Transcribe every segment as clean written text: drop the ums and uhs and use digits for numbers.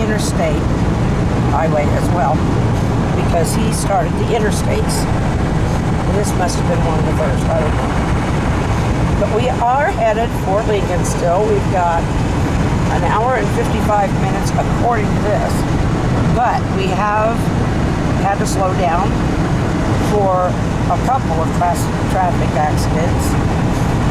interstate highway as well, because he started the interstates. And this must have been one of the first, I don't know. But we are headed for Lincoln still. We've got an hour and 55 minutes according to this. But we have had to slow down for a couple of traffic accidents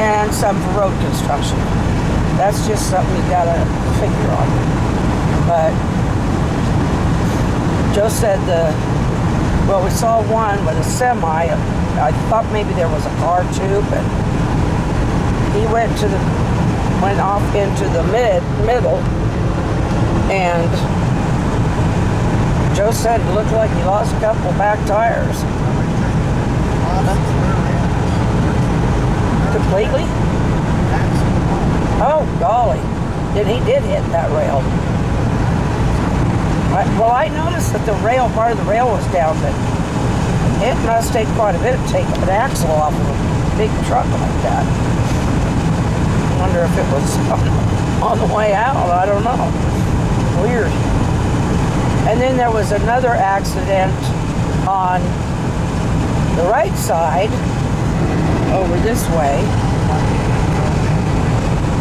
and some for road construction. That's just something you gotta figure on. But Joe said we saw one with a semi. I thought maybe there was a car too, but he went off into the middle, and Joe said it looked like he lost a couple back tires. Completely? Oh, golly. Then he did hit that rail. Well, I noticed that part of the rail was down, but it must take quite a bit to take an axle off of a big truck like that. I wonder if it was on the way out. I don't know. Weird. And then there was another accident on the right side, over this way.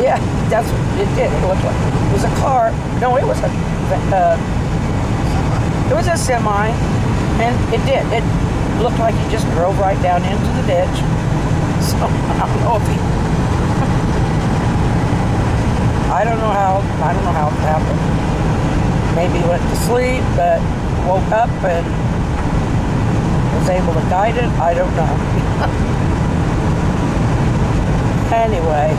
Yeah, that's what it did. It looked like it was a car. No, it was a semi, and it did. It looked like he just drove right down into the ditch. So I don't know if I don't know how it happened. Maybe he went to sleep, but woke up and was able to guide it. I don't know. Anyway,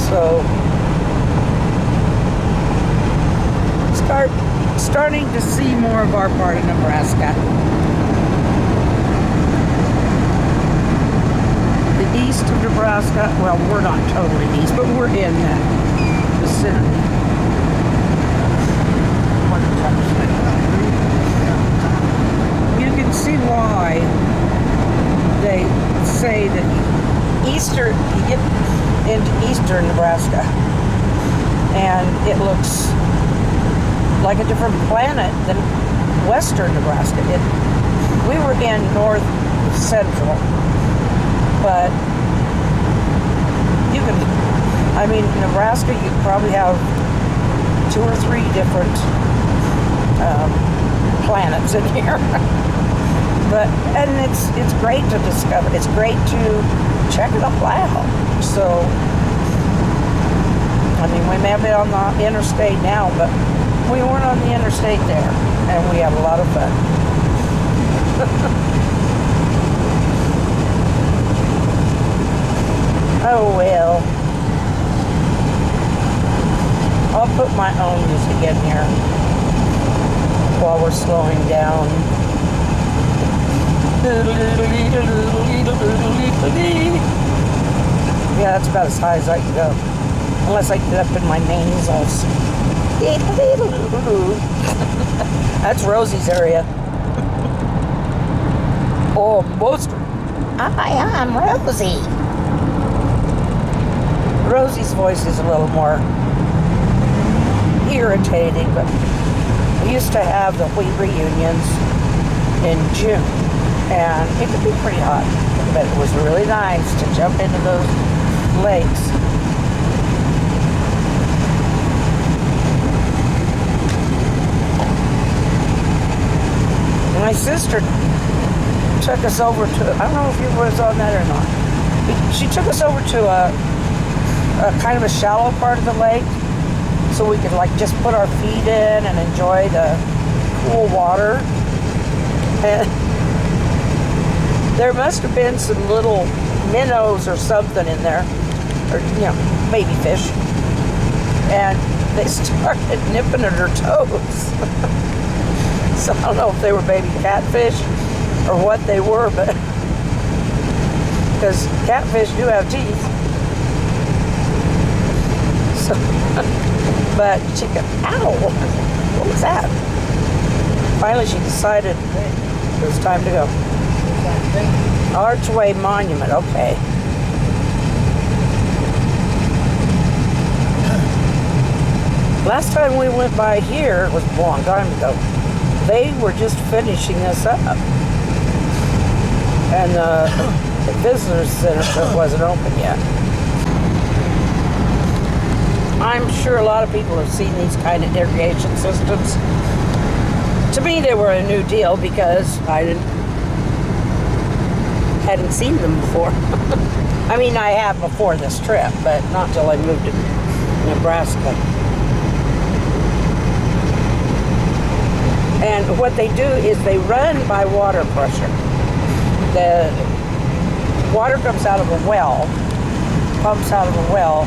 so starting to see more of our part of Nebraska. The east of Nebraska, well, we're not totally east, but we're in that vicinity. You can see why they say that you get into eastern Nebraska and it looks like a different planet than western Nebraska. We were in north central, but Nebraska, you probably have 2 or 3 different planets in here. And it's great to discover. It's great to check it out. So, we may have been on the interstate now, but we weren't on the interstate there, and we had a lot of fun. Oh well. I'll put my own music in here while we're slowing down. Yeah, that's about as high as I can go. Unless I get up in my nasals. That's Rosie's area. Oh, most. Hi, I'm Rosie. Rosie's voice is a little more irritating, but we used to have the wheat reunions in June, and it could be pretty hot, but it was really nice to jump into those lakes. My sister took us over to, I don't know if you was on that or not. She took us over to a kind of a shallow part of the lake, so we could just put our feet in and enjoy the cool water. And there must have been some little minnows or something in there, or baby fish, and they started nipping at her toes. So I don't know if they were baby catfish or what they were, but because catfish do have teeth. So, but she got, ow, what was that? Finally she decided it was time to go. Archway Monument, okay. Last time we went by here, it was a long time ago, they were just finishing this up. And the visitor center wasn't open yet. I'm sure a lot of people have seen these kind of irrigation systems. To me, they were a new deal because I hadn't seen them before. I mean, I have before this trip, but not till I moved to Nebraska. And what they do is they run by water pressure. The water comes out of a well, pumps out of a well,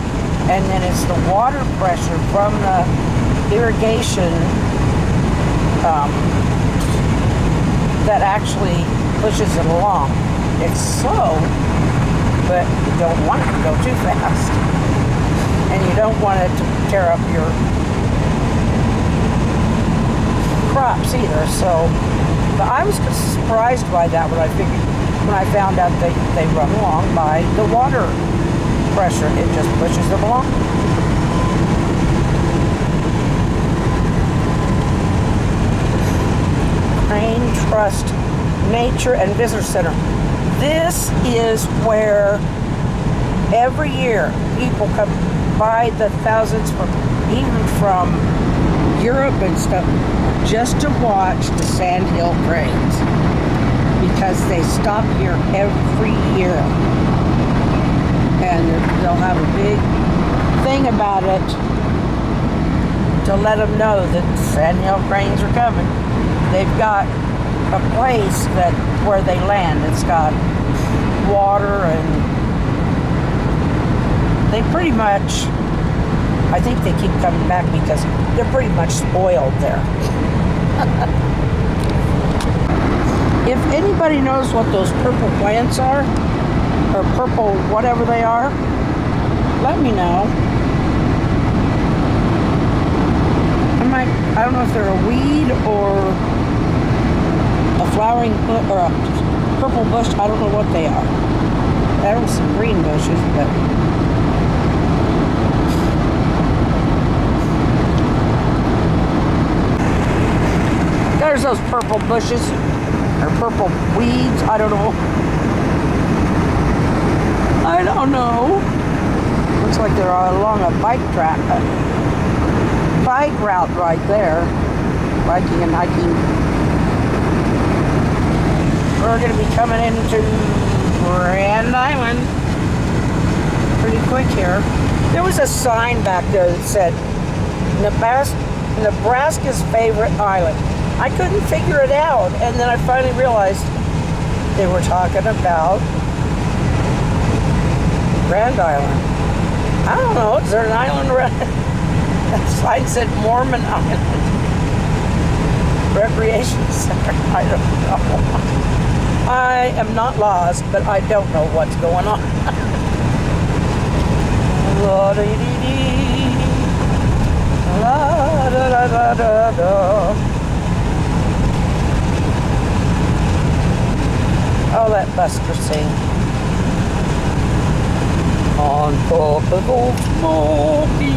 and then it's the water pressure from the irrigation that actually pushes it along. It's slow, but you don't want it to go too fast. And you don't want it to tear up your crops either. So, but I was surprised by that when I found out they run along by the water pressure. It just pushes them along. Crane Trust Nature and Visitor Center. This is where every year people come by the thousands even from Europe and stuff just to watch the sandhill cranes, because they stop here every year, and they'll have a big thing about it to let them know that sandhill cranes are coming. They've got a place where they land. It's got water, and they pretty much, I think they keep coming back because they're pretty much spoiled there. If anybody knows what those purple plants are, or purple whatever they are, let me know. I don't know if they're a weed or a flowering or a purple bush. I don't know what they are. There are some green bushes, but there's those purple bushes or purple weeds. I don't know. I don't know. Looks like they're along a bike track, a bike route right there. Biking and hiking. We're going to be coming into Grand Island pretty quick here. There was a sign back there that said Nebraska's favorite island. I couldn't figure it out, and then I finally realized they were talking about Grand Island. I don't know, is there an island around? That sign said Mormon Island Recreation Center. I don't know. I am not lost, but I don't know what's going on. La da dee dee, la da da da da da. Oh, that Buster sing. On top of Old Smoky,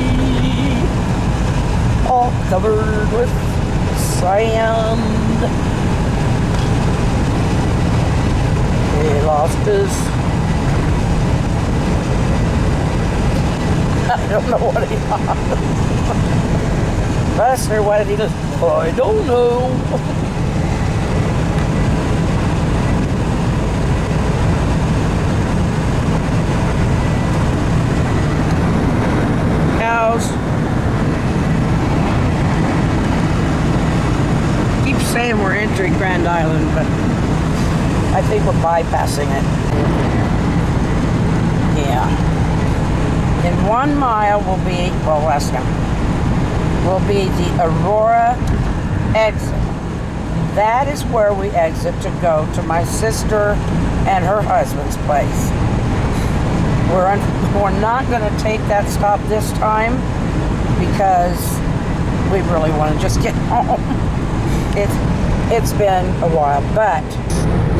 all covered with sand. He lost his... I don't know what he lost. Buster, what did he lose? I don't know. Keep saying we're entering Grand Island, but I think we're bypassing it. Yeah. In 1 mile will be, well, less than, will be the Aurora exit. That is where we exit to go to my sister and her husband's place. We're not going to take that stop this time because we really want to just get home. It's been a while, but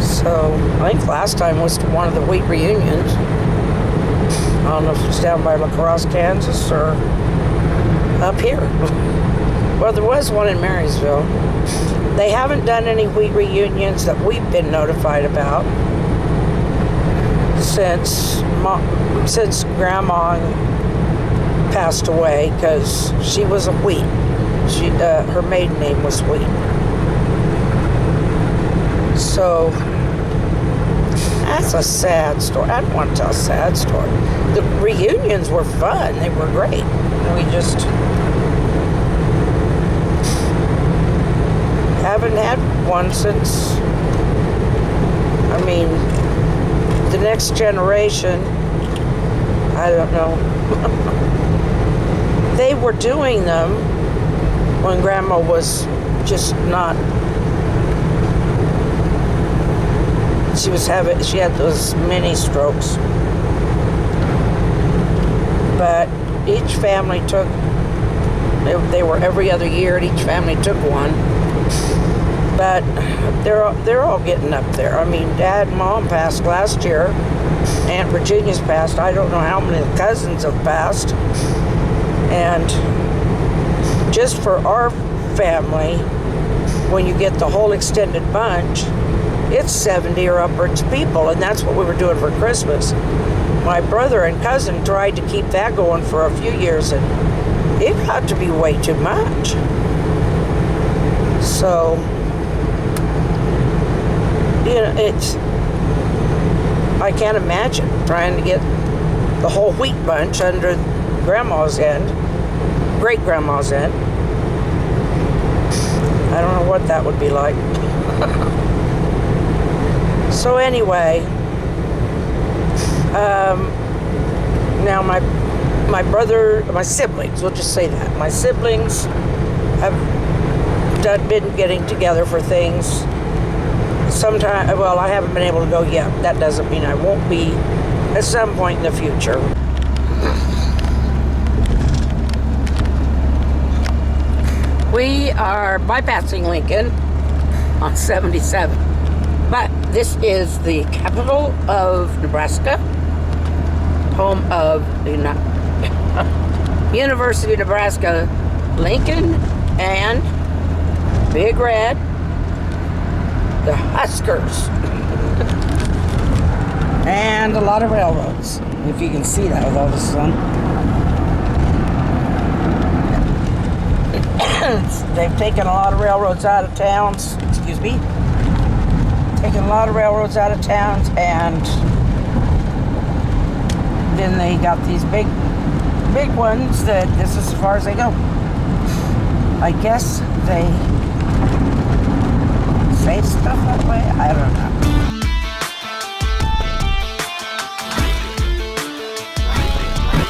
so I think last time was one of the wheat reunions. I don't know if it's down by La Crosse, Kansas, or Up here. Well, there was one in Marysville. They haven't done any wheat reunions that we've been notified about since Grandma passed away, because she was a Wheat. Her maiden name was Wheat. So that's a sad story. I don't want to tell a sad story. The reunions were fun. They were great. We just haven't had one since, I mean, the next generation, I don't know. They were doing them when Grandma was just not, she had those mini strokes. But each family took, they were every other year, and each family took one. But they're all getting up there. I mean, Dad and Mom passed last year. Aunt Virginia's passed. I don't know how many cousins have passed. And just for our family, when you get the whole extended bunch, it's 70 or upwards people, and that's what we were doing for Christmas. My brother and cousin tried to keep that going for a few years, and it got to be way too much. So, you know, I can't imagine trying to get the whole wheat bunch under Grandma's end, great-grandma's end. I don't know what that would be like. So anyway, now my siblings, we'll just say that. My siblings have been getting together for things. Sometime, well, I haven't been able to go yet. That doesn't mean I won't be at some point in the future. We are bypassing Lincoln on 77. But this is the capital of Nebraska, home of the University of Nebraska, Lincoln, and Big Red, the Huskers. And a lot of railroads, if you can see that with all the sun. They've taken a lot of railroads out of towns, taken a lot of railroads out of towns, and then they got these big ones that this is as far as they go. I guess they say stuff that way. I don't know.